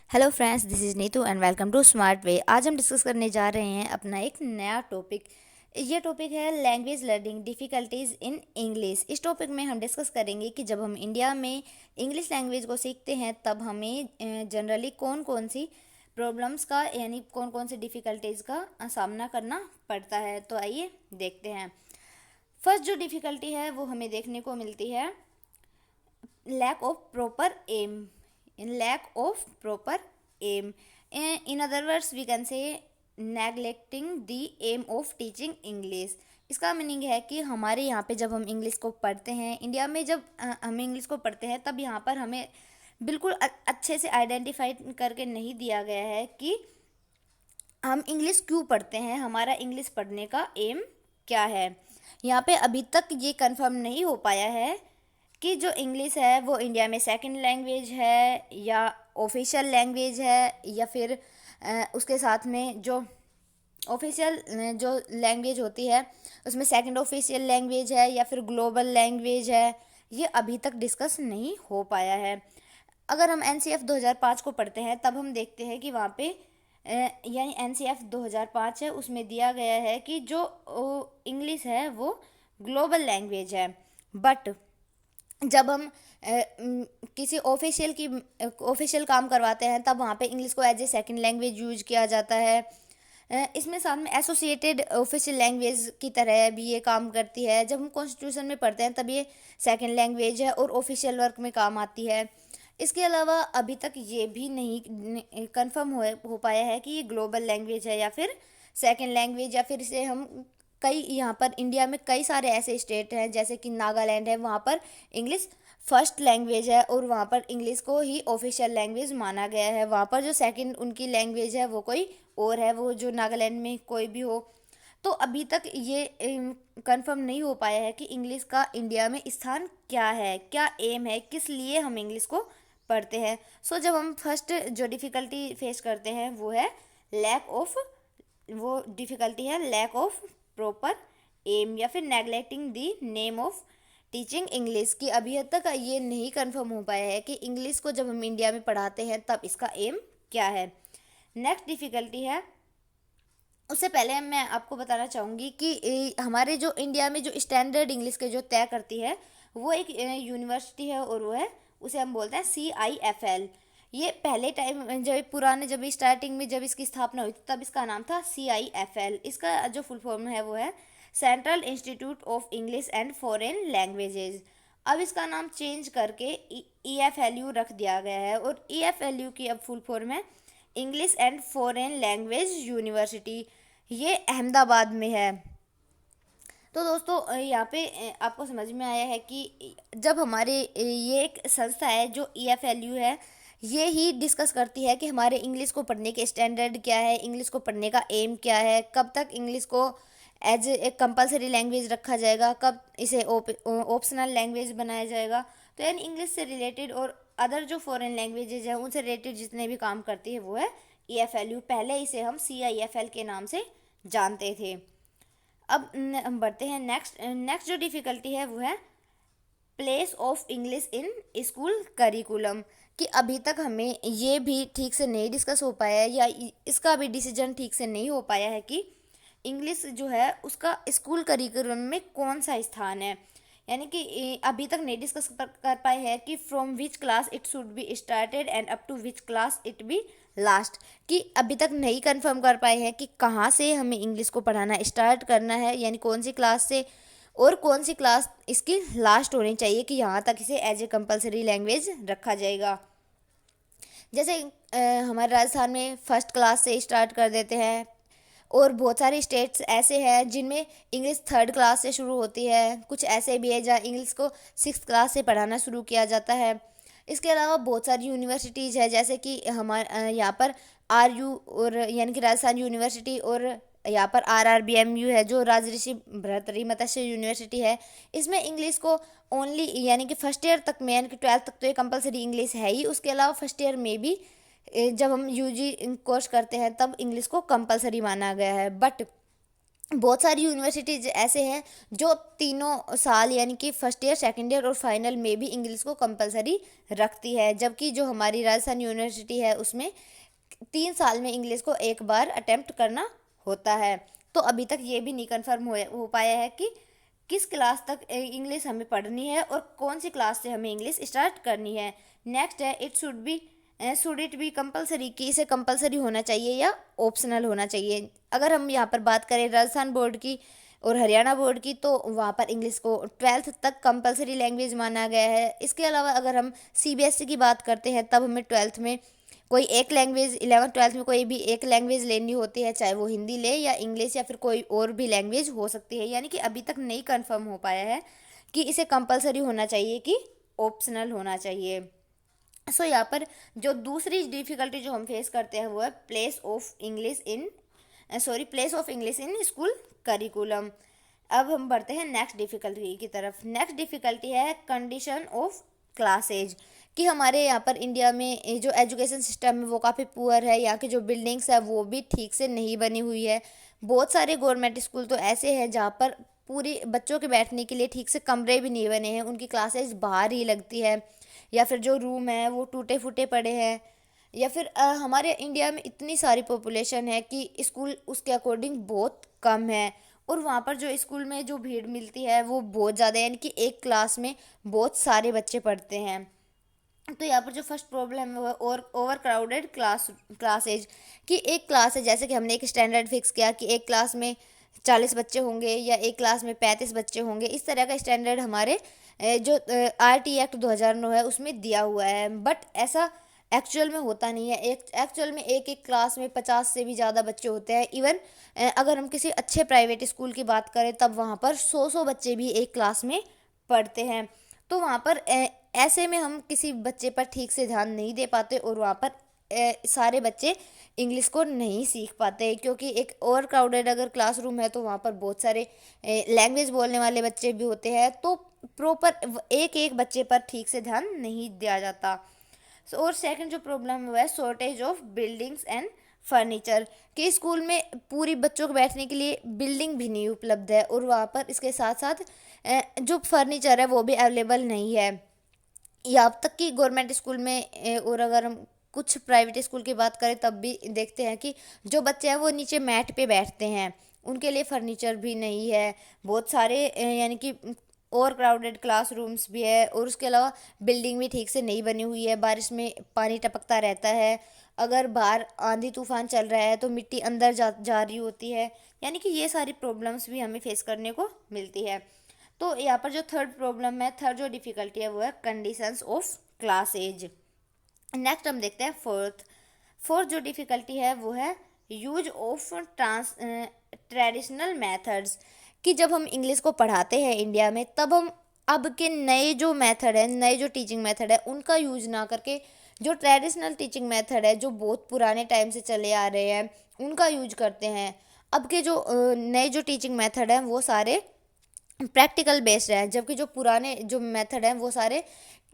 Hello friends, this is Neetu and welcome to smart way. आज हम discuss करने जा रहे हैं अपना एक नया टॉपिक। ये टॉपिक है language learning difficulties in English. इस टॉपिक में हम डिस्कस करेंगे कि जब हम इंडिया में इंग्लिश लैंग्वेज को सीखते हैं तब हमें जनरली कौन कौन सी प्रॉब्लम्स का यानी कौन कौन सी डिफ़िकल्टीज़ का सामना करना पड़ता है। तो आइए देखते हैं। फर्स्ट जो डिफ़िकल्टी है वो हमें देखने को मिलती है lack of proper aim. In lack of proper aim, in other words we can say neglecting the aim of teaching English. इसका मीनिंग है कि हमारे यहाँ पे जब हम इंग्लिश को पढ़ते हैं, इंडिया में जब हम इंग्लिश को पढ़ते हैं तब यहाँ पर हमें बिल्कुल अच्छे से आइडेंटिफाई करके नहीं दिया गया है कि हम इंग्लिश क्यों पढ़ते हैं, हमारा इंग्लिश पढ़ने का एम क्या है। यहाँ पे अभी तक ये कंफर्म नहीं हो पाया है कि जो इंग्लिश है वो इंडिया में सेकंड लैंग्वेज है या ऑफिशियल लैंग्वेज है, या फिर उसके साथ में जो ऑफिशियल जो लैंग्वेज होती है उसमें सेकंड ऑफिशियल लैंग्वेज है या फिर ग्लोबल लैंग्वेज है। ये अभी तक डिस्कस नहीं हो पाया है। अगर हम NCF 2005 को पढ़ते हैं तब हम देखते हैं कि वहाँ पे यानी NCF 2005 है, उसमें दिया गया है कि जो इंग्लिश है वो ग्लोबल लैंग्वेज है। बट जब हम किसी ऑफिशियल काम करवाते हैं तब वहाँ पे इंग्लिश को as a second language use किया जाता है। इसमें साथ में एसोसिएटेड ऑफिशियल लैंग्वेज की तरह भी ये काम करती है। जब हम कॉन्स्टिट्यूशन में पढ़ते हैं तब ये सेकंड लैंग्वेज है और ऑफिशियल वर्क में काम आती है। इसके अलावा अभी तक ये भी नहीं कंफर्म हो पाया है कि ये ग्लोबल लैंग्वेज है या फिर सेकंड लैंग्वेज, या फिर इसे हम कई यहाँ पर इंडिया में कई सारे ऐसे स्टेट हैं जैसे कि नागालैंड है, वहाँ पर इंग्लिश फर्स्ट लैंग्वेज है और वहाँ पर इंग्लिश को ही ऑफिशियल लैंग्वेज माना गया है। वहाँ पर जो सेकंड उनकी लैंग्वेज है वो कोई और है, वो जो नागालैंड में कोई भी हो। तो अभी तक ये कंफर्म नहीं हो पाया है कि इंग्लिश का इंडिया में स्थान क्या है, क्या एम है, किस लिए हम इंग्लिश को पढ़ते हैं। जब हम फर्स्ट जो डिफ़िकल्टी फेस करते हैं वो है लैक ऑफ प्रॉपर एम या फिर neglecting the name of teaching English. की अभी तक ये नहीं कंफर्म हो पाया है कि इंग्लिश को जब हम इंडिया में पढ़ाते हैं तब इसका एम क्या है। नेक्स्ट डिफ़िकल्टी है, उससे पहले मैं आपको बताना चाहूँगी कि हमारे जो इंडिया में जो स्टैंडर्ड इंग्लिश के जो तय करती है वो एक यूनिवर्सिटी है और वो है, उसे हम बोलते हैं CIFL। ये पहले टाइम जब स्टार्टिंग में जब इसकी स्थापना हुई थी तब इसका नाम था CIFL। इसका जो फुल फॉर्म है वो है central institute of English and foreign languages. अब इसका नाम चेंज करके EFLU रख दिया गया है और EFLU की अब फुल फॉर्म है English and foreign language university. ये अहमदाबाद में है। तो दोस्तों यहाँ पे आपको समझ में आया है कि जब हमारे ये एक संस्था है जो EFLU है, ये ही डिस्कस करती है कि हमारे इंग्लिश को पढ़ने के स्टैंडर्ड क्या है, इंग्लिश को पढ़ने का एम क्या है, कब तक इंग्लिश को एज एक कंपलसरी लैंग्वेज रखा जाएगा, कब इसे ऑप्शनल लैंग्वेज बनाया जाएगा। तो यानी इंग्लिश से रिलेटेड और अदर जो फॉरेन लैंग्वेजेज हैं उनसे रिलेटेड जितने भी काम करती है वो है EFLU। पहले इसे हम CIFL के नाम से जानते थे। अब हम बढ़ते हैं नेक्स्ट जो डिफ़िकल्टी है वो है place of English in school curriculum. कि अभी तक हमें ये भी ठीक से नहीं डिस्कस हो पाया है या इसका भी डिसीजन ठीक से नहीं हो पाया है कि इंग्लिश जो है उसका स्कूल करिकुलम में कौन सा स्थान है। यानी कि अभी तक नहीं डिस्कस कर पाए हैं कि from which class it should be started and up to which class it be last. कि अभी तक नहीं कंफर्म कर पाए हैं कि कहाँ से हमें इंग्लिश को पढ़ाना स्टार्ट करना है, यानी कौन सी क्लास से और कौन सी क्लास इसकी लास्ट होनी चाहिए कि यहाँ तक इसे एज ए कंपलसरी लैंग्वेज रखा जाएगा। जैसे हमारे राजस्थान में फर्स्ट क्लास से स्टार्ट कर देते हैं और बहुत सारे स्टेट्स ऐसे हैं जिनमें इंग्लिश थर्ड क्लास से शुरू होती है। कुछ ऐसे भी है जहाँ इंग्लिश को सिक्स क्लास से पढ़ाना शुरू किया जाता है। इसके अलावा बहुत सारी यूनिवर्सिटीज़ है जैसे कि हमारे यहाँ पर RU और यानी कि राजस्थान यूनिवर्सिटी, और यहाँ पर RRBMU है जो राजऋषि भरतरी मत्स्य यूनिवर्सिटी है। इसमें इंग्लिश को ओनली यानी कि फर्स्ट ईयर तक में यानी कि 12th तक तो ये कंपलसरी इंग्लिश है ही। उसके अलावा फर्स्ट ईयर में भी जब हम UG कोर्स करते हैं तब इंग्लिश को कंपलसरी माना गया है। बट बहुत सारी यूनिवर्सिटीज ऐसे हैं जो तीनों साल यानी कि फर्स्ट ईयर, सेकंड ईयर और फाइनल में भी इंग्लिश को कंपलसरी रखती है, जबकि जो हमारी राजस्थान यूनिवर्सिटी है उसमें 3 साल में इंग्लिश को एक बार अटेम्प्ट करना होता है। तो अभी तक ये भी नहीं कन्फर्म हो पाया है कि किस क्लास तक इंग्लिश हमें पढ़नी है और कौन सी क्लास से हमें इंग्लिश स्टार्ट करनी है। नेक्स्ट है शुड इट बी कंपलसरी, कि इसे कंपलसरी होना चाहिए या ऑप्शनल होना चाहिए। अगर हम यहाँ पर बात करें राजस्थान बोर्ड की और हरियाणा बोर्ड की, तो वहाँ पर इंग्लिश को 12th तक कंपलसरी लैंग्वेज माना गया है। इसके अलावा अगर हम सीबीएसई की बात करते हैं, तब हमें 12th में कोई एक लैंग्वेज, 11th 12th में कोई भी एक लैंग्वेज लेनी होती है, चाहे वो हिंदी ले या इंग्लिश या फिर कोई और भी लैंग्वेज हो सकती है। यानी कि अभी तक नहीं कंफर्म हो पाया है कि इसे कंपलसरी होना चाहिए कि ऑप्शनल होना चाहिए। यहाँ पर जो दूसरी डिफिकल्टी जो हम फेस करते हैं वो है place of English in school curriculum. अब हम बढ़ते हैं नेक्स्ट डिफिकल्टी की तरफ। नेक्स्ट डिफिकल्टी है कंडीशन ऑफ क्लासेज, कि हमारे यहाँ पर इंडिया में जो एजुकेशन सिस्टम है वो काफ़ी पुअर है। यहाँ की जो बिल्डिंग्स है वो भी ठीक से नहीं बनी हुई है। बहुत सारे गवर्नमेंट स्कूल तो ऐसे हैं जहाँ पर पूरी बच्चों के बैठने के लिए ठीक से कमरे भी नहीं बने हैं, उनकी क्लासेज बाहर ही लगती है, या फिर जो रूम है वो टूटे फूटे पड़े हैं, या फिर हमारे इंडिया में इतनी सारी पॉपुलेशन है कि स्कूल उसके अकॉर्डिंग बहुत कम है, और वहाँ पर जो स्कूल में जो भीड़ मिलती है वो बहुत ज़्यादा है, यानी कि एक क्लास में बहुत सारे बच्चे पढ़ते हैं। तो यहाँ पर जो फर्स्ट प्रॉब्लम है वो है ओवर क्राउडेड क्लासेज, कि एक क्लास है, जैसे कि हमने एक स्टैंडर्ड फिक्स किया कि एक क्लास में 40 बच्चे होंगे या एक क्लास में 35 बच्चे होंगे। इस तरह का स्टैंडर्ड हमारे जो आरटी एक्ट 2009 है उसमें दिया हुआ है, बट ऐसा एक्चुअल में होता नहीं है। एक एक्चुअल में एक एक क्लास में 50 से भी ज़्यादा बच्चे होते हैं। इवन अगर हम किसी अच्छे प्राइवेट स्कूल की बात करें तब वहाँ पर 100 बच्चे भी एक क्लास में पढ़ते हैं। तो वहाँ पर ऐसे में हम किसी बच्चे पर ठीक से ध्यान नहीं दे पाते और वहाँ पर सारे बच्चे इंग्लिश को नहीं सीख पाते, क्योंकि एक ओवर क्राउडेड अगर क्लासरूम है तो वहाँ पर बहुत सारे लैंग्वेज बोलने वाले बच्चे भी होते हैं, तो प्रॉपर एक एक बच्चे पर ठीक से ध्यान नहीं दिया जाता। और सेकंड जो प्रॉब्लम है shortage of buildings and furniture, कि स्कूल में पूरी बच्चों को बैठने के लिए बिल्डिंग भी नहीं उपलब्ध है, और वहाँ पर इसके साथ साथ जो फर्नीचर है वो भी अवेलेबल नहीं है। यहाँ तक कि गवर्नमेंट स्कूल में और अगर हम कुछ प्राइवेट स्कूल की बात करें तब भी देखते हैं कि जो बच्चे हैं वो नीचे मैट पे बैठते हैं, उनके लिए फर्नीचर भी नहीं है। बहुत सारे यानी कि ओवर क्राउडेड क्लासरूम्स भी है, और उसके अलावा बिल्डिंग भी ठीक से नहीं बनी हुई है, बारिश में पानी टपकता रहता है, अगर बाहर आंधी तूफान चल रहा है तो मिट्टी अंदर जा रही होती है। यानी कि ये सारी प्रॉब्लम्स भी हमें फेस करने को मिलती है। तो यहाँ पर जो थर्ड प्रॉब्लम है, थर्ड जो डिफिकल्टी है वो है conditions of classes. Next हम देखते हैं फोर्थ जो डिफिकल्टी है वो है यूज ऑफ ट्रेडिशनल मेथड्स, कि जब हम इंग्लिश को पढ़ाते हैं इंडिया में तब हम अब के नए जो मेथड है, नए जो टीचिंग मेथड है उनका यूज ना करके जो ट्रेडिशनल टीचिंग मेथड है जो बहुत पुराने टाइम से चले आ रहे हैं उनका यूज करते हैं। अब के जो नए जो टीचिंग मेथड हैं वो सारे प्रैक्टिकल बेस्ड है, जबकि जो पुराने जो मेथड हैं वो सारे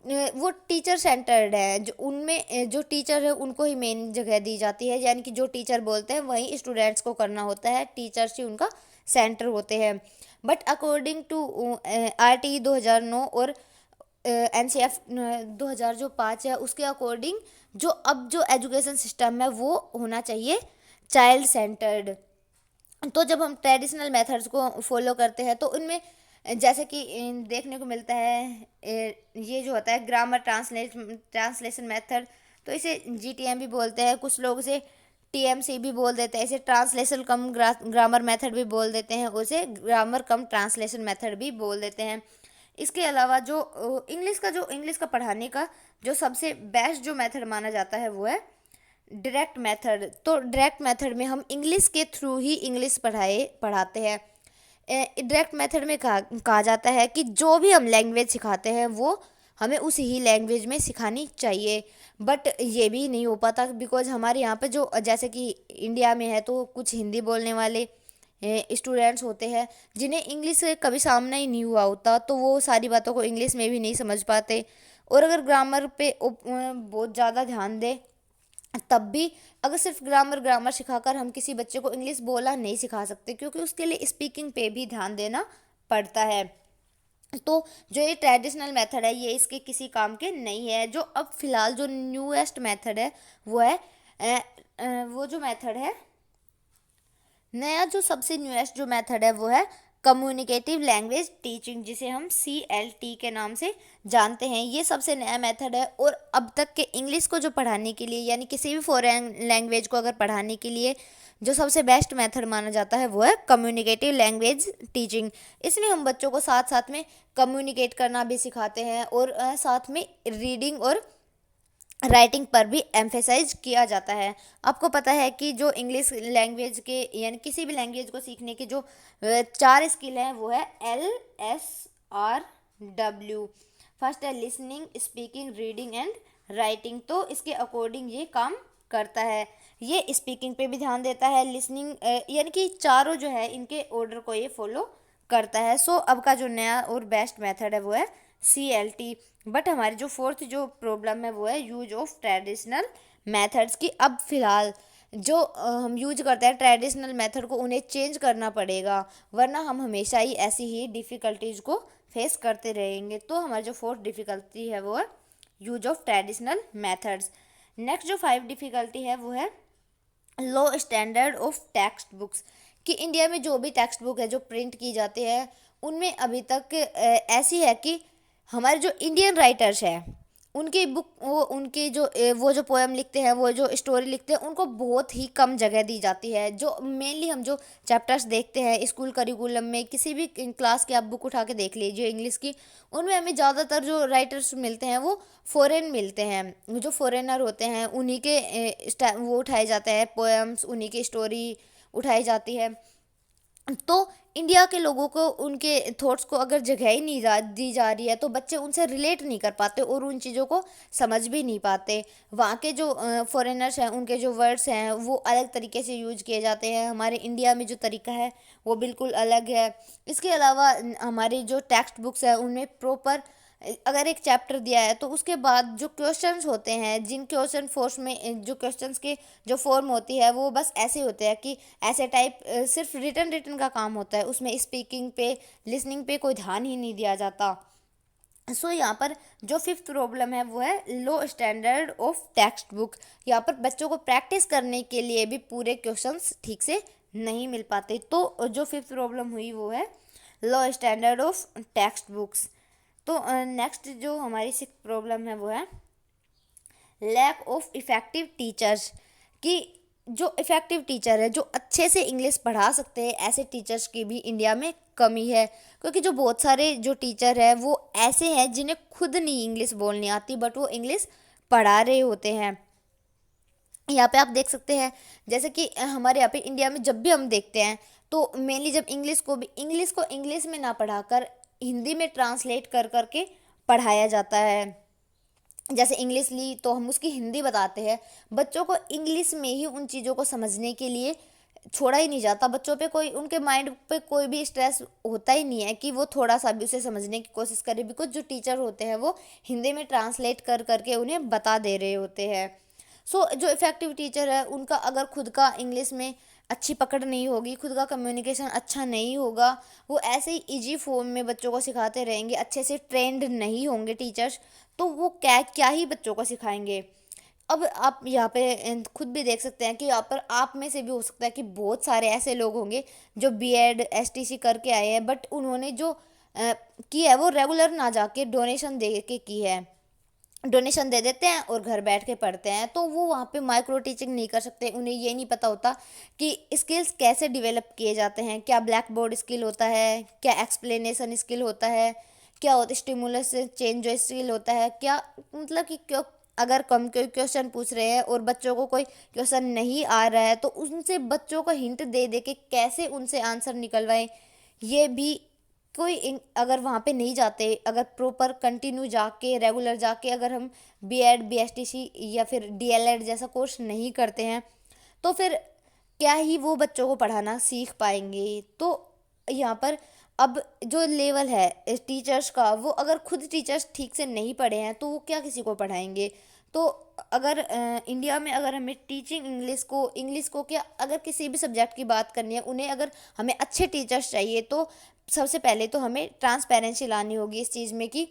वो टीचर सेंटर्ड है, जो उनमें जो टीचर है उनको ही मेन जगह दी जाती है, यानी कि जो टीचर बोलते हैं वही स्टूडेंट्स को करना होता है, टीचर्स ही उनका सेंटर होते हैं। बट अकॉर्डिंग टू आरटी 2009 और एनसीएफ 2005 है उसके अकॉर्डिंग जो अब जो एजुकेशन सिस्टम है वो होना चाहिए चाइल्ड सेंटर्ड। तो जब हम ट्रेडिशनल मेथड्स को फॉलो करते हैं तो उनमें जैसे कि देखने को मिलता है ये जो होता है ग्रामर ट्रांसलेशन मेथड, तो इसे जीटीएम भी बोलते हैं, कुछ लोग इसे टीएमसी भी बोल देते हैं, इसे ट्रांसलेशन कम ग्रामर मेथड भी बोल देते हैं, उसे ग्रामर कम ट्रांसलेशन मेथड भी बोल देते हैं। इसके अलावा जो इंग्लिश का पढ़ाने का जो सबसे बेस्ट जो मेथड माना जाता है वो है डायरेक्ट मेथड। तो डायरेक्ट मेथड में हम इंग्लिश के थ्रू ही इंग्लिश पढ़ाते हैं। डायरेक्ट मेथड में कहा जाता है कि जो भी हम लैंग्वेज सिखाते हैं वो हमें उसी ही लैंग्वेज में सिखानी चाहिए, बट ये भी नहीं हो पाता बिकॉज हमारे यहाँ पे जो जैसे कि इंडिया में है तो कुछ हिंदी बोलने वाले स्टूडेंट्स होते हैं जिन्हें इंग्लिश से कभी सामना ही नहीं हुआ होता, तो वो सारी बातों को इंग्लिश में भी नहीं समझ पाते। और अगर ग्रामर पे बहुत ज़्यादा ध्यान दें तब भी अगर सिर्फ ग्रामर ग्रामर सिखाकर हम किसी बच्चे को इंग्लिश बोलना नहीं सिखा सकते, क्योंकि उसके लिए स्पीकिंग पे भी ध्यान देना पड़ता है। तो जो ये ट्रेडिशनल मेथड है ये इसके किसी काम के नहीं है। जो अब फिलहाल जो न्यूएस्ट मेथड है वो है वो जो मेथड है, नया जो सबसे न्यूएस्ट जो मेथड है वो है कम्युनिकेटिव लैंग्वेज टीचिंग, जिसे हम CLT के नाम से जानते हैं। ये सबसे नया मेथड है और अब तक के इंग्लिश को जो पढ़ाने के लिए, यानी किसी भी फॉरेन लैंग्वेज को अगर पढ़ाने के लिए जो सबसे बेस्ट मेथड माना जाता है वो है कम्युनिकेटिव लैंग्वेज टीचिंग। इसमें हम बच्चों को साथ साथ में कम्युनिकेट करना भी सिखाते हैं और साथ में रीडिंग और राइटिंग पर भी एम्फेसाइज किया जाता है। आपको पता है कि जो इंग्लिश लैंग्वेज के यानी किसी भी लैंग्वेज को सीखने के जो 4 स्किल हैं वो है LSRW। फर्स्ट है listening, speaking, reading and writing. तो इसके अकॉर्डिंग ये काम करता है। ये स्पीकिंग पे भी ध्यान देता है, लिसनिंग यानी कि चारों जो है इनके ऑर्डर को ये फॉलो करता है। सो अब का जो नया और बेस्ट मेथड है वो है CLT। बट हमारी जो फोर्थ जो प्रॉब्लम है वो है यूज ऑफ ट्रेडिशनल मेथड्स की। अब फिलहाल जो हम यूज करते हैं ट्रेडिशनल मेथड को उन्हें चेंज करना पड़ेगा, वरना हम हमेशा ही ऐसी ही डिफ़िकल्टीज़ को फेस करते रहेंगे। तो हमारी जो फोर्थ डिफ़िकल्टी है वो है use of traditional methods. Next जो 5 डिफ़िकल्टी है वो है लो स्टैंडर्ड ऑफ टेक्स्ट बुक्स। कि इंडिया में जो भी टेक्स्ट बुक है जो प्रिंट की जाती है उनमें अभी तक ऐसी है कि हमारे जो इंडियन राइटर्स हैं उनकी बुक वो उनकी जो वो जो पोएम लिखते हैं, वो जो स्टोरी लिखते हैं, उनको बहुत ही कम जगह दी जाती है। जो मेनली हम जो चैप्टर्स देखते हैं स्कूल करिकुलम में, किसी भी क्लास की आप बुक उठा के देख लीजिए इंग्लिश की, उनमें हमें ज़्यादातर जो राइटर्स मिलते हैं वो फॉरेन मिलते हैं। जो फॉरेनर होते हैं उन्हीं के वो उठाए जाते हैं पोएम्स, उन्हीं की स्टोरी उठाई जाती है। तो इंडिया के लोगों को उनके थॉट्स को अगर जगह ही नहीं दी जा रही है तो बच्चे उनसे रिलेट नहीं कर पाते और उन चीज़ों को समझ भी नहीं पाते। वहाँ के जो फॉरेनर्स हैं उनके जो वर्ड्स हैं वो अलग तरीके से यूज किए जाते हैं, हमारे इंडिया में जो तरीका है वो बिल्कुल अलग है। इसके अलावा हमारी जो टेक्स्ट बुक्स हैं उनमें प्रॉपर अगर एक चैप्टर दिया है तो उसके बाद जो क्वेश्चंस होते हैं, जिन क्वेश्चन फोर्स में जो क्वेश्चंस के जो फॉर्म होती है वो बस ऐसे होते हैं कि ऐसे टाइप सिर्फ रिटर्न का काम होता है, उसमें स्पीकिंग पे लिसनिंग पे कोई ध्यान ही नहीं दिया जाता। सो यहाँ पर जो फिफ्थ प्रॉब्लम है वो है लो स्टैंडर्ड ऑफ टेक्स्ट बुक। यहाँ पर बच्चों को प्रैक्टिस करने के लिए भी पूरे क्वेश्चंस ठीक से नहीं मिल पाते। तो जो फिफ्थ प्रॉब्लम हुई वो है लो स्टैंडर्ड ऑफ टेक्स्ट बुक्स। तो नेक्स्ट जो हमारी सिक्स्थ प्रॉब्लम है वो है लैक ऑफ इफ़ेक्टिव टीचर्स। कि जो इफ़ेक्टिव टीचर है जो अच्छे से इंग्लिश पढ़ा सकते हैं ऐसे टीचर्स की भी इंडिया में कमी है। क्योंकि जो बहुत सारे जो टीचर है वो ऐसे हैं जिन्हें खुद नहीं इंग्लिश बोलनी आती बट वो इंग्लिश पढ़ा रहे होते हैं। यहाँ पे आप देख सकते हैं जैसे कि हमारे यहाँ पे इंडिया में जब भी हम देखते हैं तो मेनली जब इंग्लिश को इंग्लिश में ना पढ़ाकर हिंदी में ट्रांसलेट कर करके पढ़ाया जाता है। जैसे इंग्लिश ली तो हम उसकी हिंदी बताते हैं, बच्चों को इंग्लिश में ही उन चीज़ों को समझने के लिए छोड़ा ही नहीं जाता। बच्चों पे कोई उनके माइंड पे कोई भी स्ट्रेस होता ही नहीं है कि वो थोड़ा सा भी उसे समझने की कोशिश करे, बिकॉज जो टीचर होते हैं वो हिंदी में ट्रांसलेट कर करके उन्हें बता दे रहे होते हैं। सो जो इफ़ेक्टिव टीचर है उनका अगर खुद का इंग्लिश में अच्छी पकड़ नहीं होगी, खुद का कम्युनिकेशन अच्छा नहीं होगा, वो ऐसे ही इजी फॉर्म में बच्चों को सिखाते रहेंगे, अच्छे से ट्रेंड नहीं होंगे टीचर्स, तो वो क्या क्या ही बच्चों को सिखाएंगे। अब आप यहाँ पे खुद भी देख सकते हैं कि यहाँ पर आप में से भी हो सकता है कि बहुत सारे ऐसे लोग होंगे जो BEd STC करके आए हैं बट उन्होंने जो की है वो रेगुलर ना जाके डोनेशन दे के की है। डोनेशन दे देते हैं और घर बैठ के पढ़ते हैं, तो वो वहाँ पे माइक्रो टीचिंग नहीं कर सकते। उन्हें ये नहीं पता होता कि स्किल्स कैसे डेवलप किए जाते हैं, क्या ब्लैक बोर्ड स्किल होता है, क्या एक्सप्लेनेशन स्किल होता है, क्या होता है स्टिमुलस चेंज जो स्किल होता है, क्या मतलब कि क्यों अगर कम कोई क्वेश्चन पूछ रहे हैं और बच्चों को कोई क्वेश्चन नहीं आ रहा है तो उनसे बच्चों को हिंट दे दे के कैसे उनसे आंसर निकलवाएं। ये भी कोई अगर वहाँ पे नहीं जाते, अगर प्रॉपर कंटिन्यू जाके रेगुलर जाके अगर हम BEd BSTC या फिर DLED जैसा कोर्स नहीं करते हैं तो फिर क्या ही वो बच्चों को पढ़ाना सीख पाएंगे। तो यहाँ पर अब जो लेवल है टीचर्स का, वो अगर खुद टीचर्स ठीक से नहीं पढ़े हैं तो वो क्या किसी को पढ़ाएंगे। तो अगर इंडिया में अगर हमें टीचिंग इंग्लिश को क्या, अगर किसी भी सब्जेक्ट की बात करनी है, उन्हें अगर हमें अच्छे टीचर्स चाहिए तो सबसे पहले तो हमें ट्रांसपेरेंसी लानी होगी इस चीज़ में कि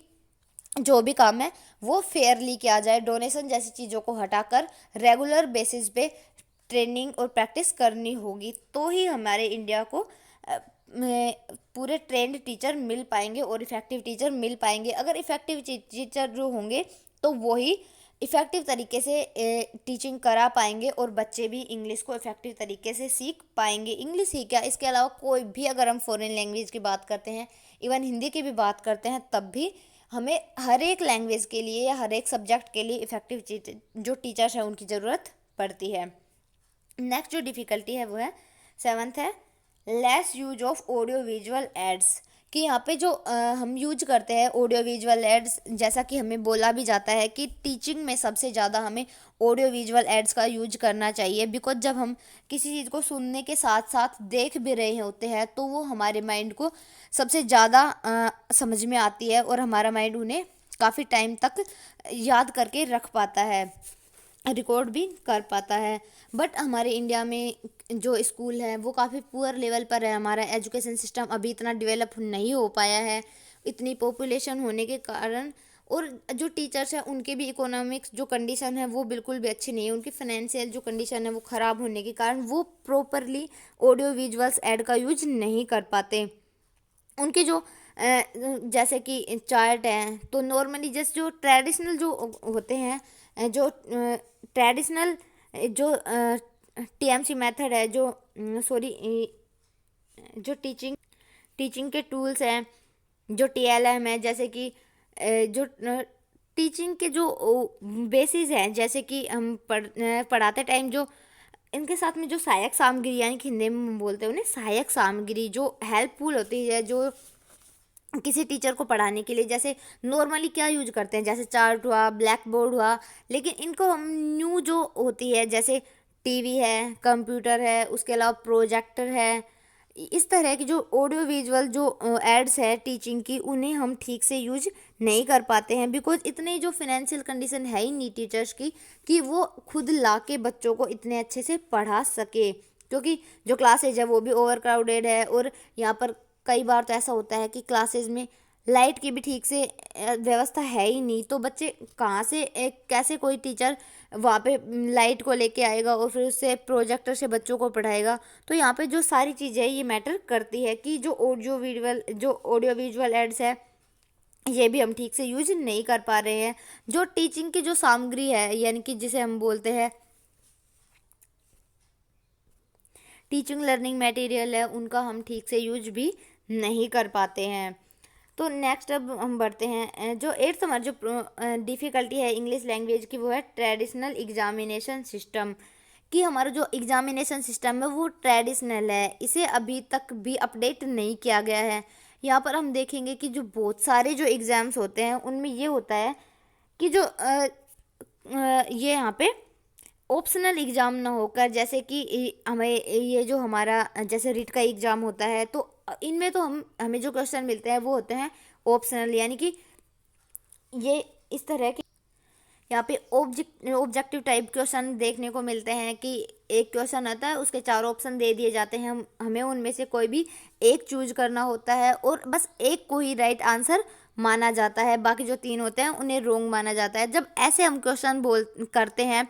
जो भी काम है वो फेयरली किया जाए। डोनेशन जैसी चीज़ों को हटाकर रेगुलर बेसिस पे ट्रेनिंग और प्रैक्टिस करनी होगी, तो ही हमारे इंडिया को पूरे ट्रेंड टीचर मिल पाएंगे और इफ़ेक्टिव टीचर मिल पाएंगे। अगर इफ़ेक्टिव टीचर जो होंगे तो वही इफ़ेक्टिव तरीके से टीचिंग करा पाएंगे और बच्चे भी इंग्लिश को इफ़ेक्टिव तरीके से सीख पाएंगे। इंग्लिश ही क्या, इसके अलावा कोई भी अगर हम फॉरेन लैंग्वेज की बात करते हैं, इवन हिंदी की भी बात करते हैं, तब भी हमें हर एक लैंग्वेज के लिए या हर एक सब्जेक्ट के लिए इफ़ेक्टिव जो टीचर्स हैं उनकी ज़रूरत पड़ती है। नेक्स्ट जो डिफ़िकल्टी है वो है 7th है less use of audio visual aids. कि यहाँ पे जो हम यूज करते हैं ऑडियो विजुअल एड्स, जैसा कि हमें बोला भी जाता है कि टीचिंग में सबसे ज़्यादा हमें ऑडियो विजुअल एड्स का यूज करना चाहिए, बिकॉज जब हम किसी चीज़ को सुनने के साथ साथ देख भी रहे होते हैं तो वो हमारे माइंड को सबसे ज़्यादा समझ में आती है और हमारा माइंड उन्हें काफ़ी टाइम तक याद करके रख पाता है, रिकॉर्ड भी कर पाता है। बट हमारे इंडिया में जो स्कूल है वो काफ़ी पुअर लेवल पर है, हमारा एजुकेशन सिस्टम अभी इतना डेवलप नहीं हो पाया है इतनी पॉपुलेशन होने के कारण, और जो टीचर्स हैं उनके भी इकोनॉमिक्स जो कंडीशन है वो बिल्कुल भी अच्छी नहीं है, उनकी फाइनेंशियल जो कंडीशन है वो ख़राब होने के कारण वो प्रॉपरली ऑडियो विजुअल्स ऐड का यूज नहीं कर पाते। उनके जो जैसे कि चार्ट हैं तो नॉर्मली जैसे जो ट्रेडिशनल जो होते हैं, जो ट्रेडिशनल जो टीएमसी मेथड है, जो सॉरी जो टीचिंग के टूल्स हैं, जो टीएलएम है, जैसे कि जो टीचिंग के जो बेसिस हैं, जैसे कि हम पढ़ाते टाइम जो इनके साथ में जो सहायक सामग्री, यानी कि हिंदी में हम बोलते हैं उन्हें सहायक सामग्री, जो हेल्पफुल होती है जो किसी टीचर को पढ़ाने के लिए, जैसे नॉर्मली क्या यूज करते हैं, जैसे चार्ट हुआ, ब्लैक बोर्ड हुआ, लेकिन इनको हम न्यू जो होती है जैसे टीवी है, कंप्यूटर है, उसके अलावा प्रोजेक्टर है, इस तरह की जो ऑडियो विजुअल जो एड्स है टीचिंग की, उन्हें हम ठीक से यूज नहीं कर पाते हैं, बिकॉज इतनी जो फिनेंशियल कंडीशन है ही नहीं टीचर्स की कि वो खुद ला के बच्चों को इतने अच्छे से पढ़ा सके, क्योंकि जो क्लासेज है वो भी ओवर क्राउडेड है। और यहाँ पर कई बार तो ऐसा होता है कि क्लासेज में लाइट की भी ठीक से व्यवस्था है ही नहीं, तो बच्चे कहाँ से कैसे कोई टीचर वहाँ पे लाइट को लेके आएगा और फिर उससे प्रोजेक्टर से बच्चों को पढ़ाएगा। तो यहाँ पे जो सारी चीज़ें ये मैटर करती है कि जो ऑडियो विजुअल एड्स है ये भी हम ठीक से यूज नहीं कर पा रहे हैं। जो टीचिंग की जो सामग्री है, यानी कि जिसे हम बोलते हैं टीचिंग लर्निंग मटेरियल है, उनका हम ठीक से यूज भी नहीं कर पाते हैं। तो नेक्स्ट अब हम बढ़ते हैं जो 8th हमारी जो डिफ़िकल्टी है इंग्लिश लैंग्वेज की, वो है ट्रेडिशनल एग्जामिनेशन सिस्टम। कि हमारा जो एग्जामिनेशन सिस्टम है वो ट्रेडिशनल है, इसे अभी तक भी अपडेट नहीं किया गया है। यहाँ पर हम देखेंगे कि जो बहुत सारे जो एग्ज़ाम्स होते हैं उनमें ये होता है कि जो ये यहाँ पे ऑप्शनल एग्ज़ाम ना होकर, जैसे कि हमें ये जो हमारा जैसे रीट का एग्ज़ाम होता है तो इनमें तो हमें जो क्वेश्चन मिलते हैं वो होते हैं ऑप्शनल, यानी कि ये इस तरह के यहाँ पे ऑब्जेक्टिव टाइप क्वेश्चन देखने को मिलते हैं कि एक क्वेश्चन आता है, उसके 4 ऑप्शन दे दिए जाते हैं, हमें उनमें से कोई भी एक चूज करना होता है और बस एक को ही राइट आंसर माना जाता है, बाकी जो 3 होते हैं उन्हें रॉन्ग माना जाता है। जब ऐसे हम क्वेश्चन करते हैं,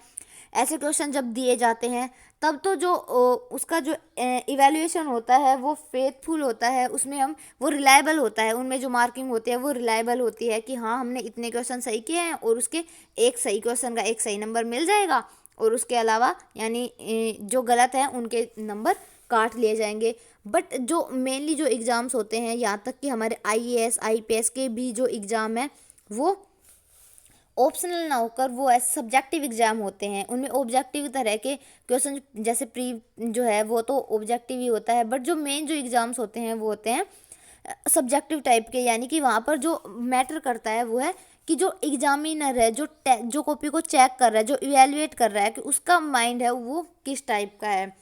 ऐसे क्वेश्चन जब दिए जाते हैं, तब तो जो उसका जो इवैल्यूएशन होता है वो फेथफुल होता है, उसमें हम वो रिलायबल होता है, उनमें जो मार्किंग होती है वो रिलायबल होती है कि हाँ हमने इतने क्वेश्चन सही किए हैं और उसके एक सही क्वेश्चन का एक सही नंबर मिल जाएगा और उसके अलावा यानी जो गलत है उनके नंबर काट लिए जाएंगे। बट जो मेनली जो एग्ज़ाम्स होते हैं, यहाँ तक कि हमारे IAS IPS के भी जो एग्ज़ाम है वो ऑप्शनल ना होकर वो ऐसे सब्जेक्टिव एग्जाम होते हैं, उनमें ऑब्जेक्टिव तरह के क्वेश्चन, जैसे प्री जो है वो तो ऑब्जेक्टिव ही होता है, बट जो मेन जो एग्जाम्स होते हैं वो होते हैं सब्जेक्टिव टाइप के, यानी कि वहाँ पर जो मैटर करता है वो है कि जो एग्जामिनर है जो कॉपी को चेक कर रहा है, जो इवेल्युएट कर रहा है कि उसका माइंड है वो किस टाइप का है।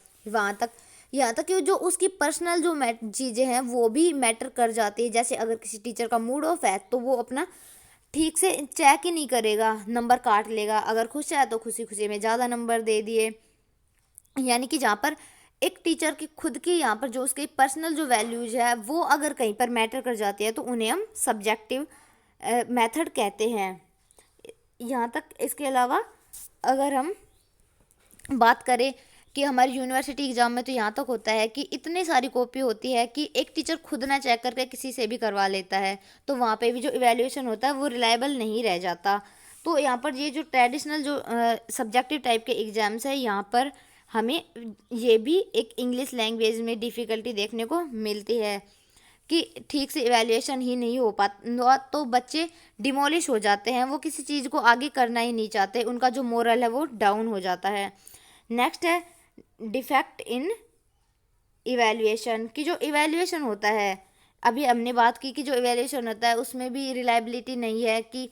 यहाँ तक कि जो उसकी पर्सनल जो चीज़ें हैं वो भी मैटर कर जाती है, जैसे अगर किसी टीचर का मूड ऑफ है तो वो अपना ठीक से चेक ही नहीं करेगा, नंबर काट लेगा। अगर खुश है तो खुशी खुशी में ज़्यादा नंबर दे दिए। यानी कि जहाँ पर एक टीचर की खुद की यहाँ पर जो उसकी पर्सनल जो वैल्यूज है वो अगर कहीं पर मैटर कर जाती है तो उन्हें हम सब्जेक्टिव मेथड कहते हैं। यहाँ तक इसके अलावा अगर हम बात करें कि हमारी यूनिवर्सिटी एग्ज़ाम में तो यहाँ तक होता है कि इतनी सारी कॉपी होती है कि एक टीचर खुद ना चेक करके किसी से भी करवा लेता है, तो वहाँ पे भी जो इवैल्यूएशन होता है वो रिलायबल नहीं रह जाता। तो यहाँ पर ये जो ट्रेडिशनल जो सब्जेक्टिव टाइप के एग्ज़ाम्स है, यहाँ पर हमें ये भी एक इंग्लिश लैंग्वेज में डिफ़िकल्टी देखने को मिलती है कि ठीक से इवैल्यूएशन ही नहीं हो पाता तो बच्चे डिमोलिश हो जाते हैं, वो किसी चीज़ को आगे करना ही नहीं चाहते, उनका जो मोरल है वो डाउन हो जाता है। नेक्स्ट है डिफेक्ट इन इवैल्यूएशन की जो इवैल्यूएशन होता है, अभी हमने बात की कि जो इवैल्यूएशन होता है उसमें भी रिलायबिलिटी नहीं है कि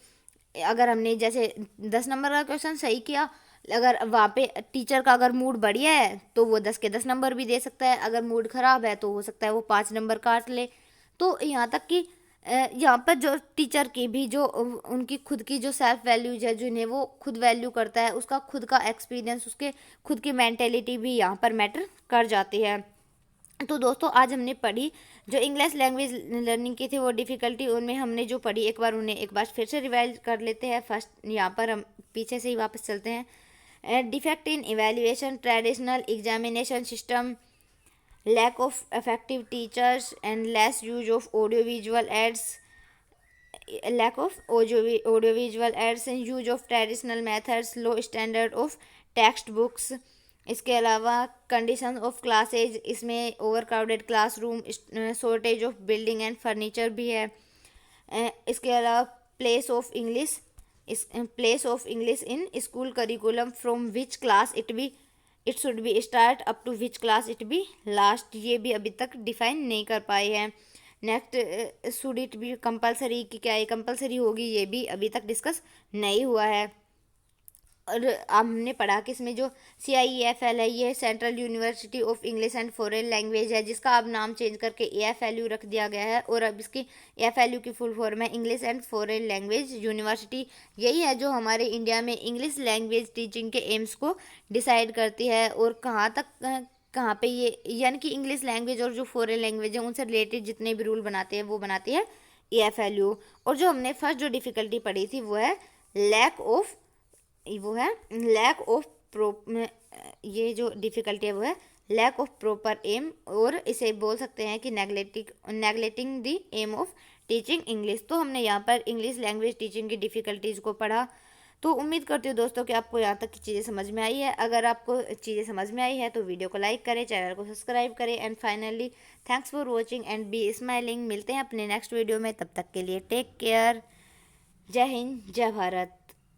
अगर हमने जैसे 10 नंबर का क्वेश्चन सही किया, अगर वहाँ पे टीचर का अगर मूड बढ़िया है तो वो 10 के 10 नंबर भी दे सकता है, अगर मूड ख़राब है तो हो सकता है वो 5 नंबर काट ले। तो यहाँ तक कि यहाँ पर जो टीचर की भी जो उनकी खुद की जो सेल्फ वैल्यूज है, जिन्हें वो खुद वैल्यू करता है, उसका खुद का एक्सपीरियंस, उसके खुद की मेंटेलिटी भी यहाँ पर मैटर कर जाती है। तो दोस्तों आज हमने पढ़ी जो इंग्लिश लैंग्वेज लर्निंग की थी वो डिफ़िकल्टी, उनमें हमने जो पढ़ी एक बार उन्हें एक बार फिर से रिवाइज कर लेते हैं। फर्स्ट यहाँ पर हम पीछे से ही वापस चलते हैं। Defect in evaluation, traditional examination system, lack of effective teachers and less use of audiovisual ads, lack of audiovisual ads and use of traditional methods, low standard of text books. इसके अलावा कंडीशन ऑफ क्लासेज, इसमें over crowded classroom, shortage of building and furniture भी है। इसके अलावा place of English in school curriculum, from which class it should be start up to which class it be last, ये भी अभी तक define नहीं कर पाए हैं। Next should it be compulsory, कि क्या ये कंपलसरी होगी, ये भी अभी तक डिस्कस नहीं हुआ है। और हमने पढ़ा कि इसमें जो CIEFL है ये central university of English and foreign language है, जिसका अब नाम चेंज करके AFLU रख दिया गया है, और अब इसकी AFLU की फुल फॉर्म है English and foreign language university. यही है जो हमारे इंडिया में इंग्लिश लैंग्वेज टीचिंग के एम्स को डिसाइड करती है और कहाँ पे ये, यानी कि इंग्लिश लैंग्वेज और जो फॉरेन लैंग्वेज है उनसे रिलेटेड जितने भी रूल बनाते हैं वो बनाती है AFLU। और जो हमने फर्स्ट जो डिफ़िकल्टी पढ़ी थी लैक ऑफ ये जो डिफ़िकल्टी है वो है लैक ऑफ प्रॉपर एम, और इसे बोल सकते हैं कि neglecting the aim of teaching English. तो हमने यहाँ पर इंग्लिश लैंग्वेज टीचिंग की डिफ़िकल्टीज़ को पढ़ा। तो उम्मीद करती हूँ दोस्तों कि आपको यहाँ तक की चीज़ें समझ में आई है। अगर आपको चीज़ें समझ में आई है तो वीडियो को लाइक करें, चैनल को सब्सक्राइब करें, and finally thanks for watching and B smiling. मिलते हैं अपने नेक्स्ट वीडियो में, तब तक के लिए टेक केयर। जय हिंद, जय भारत।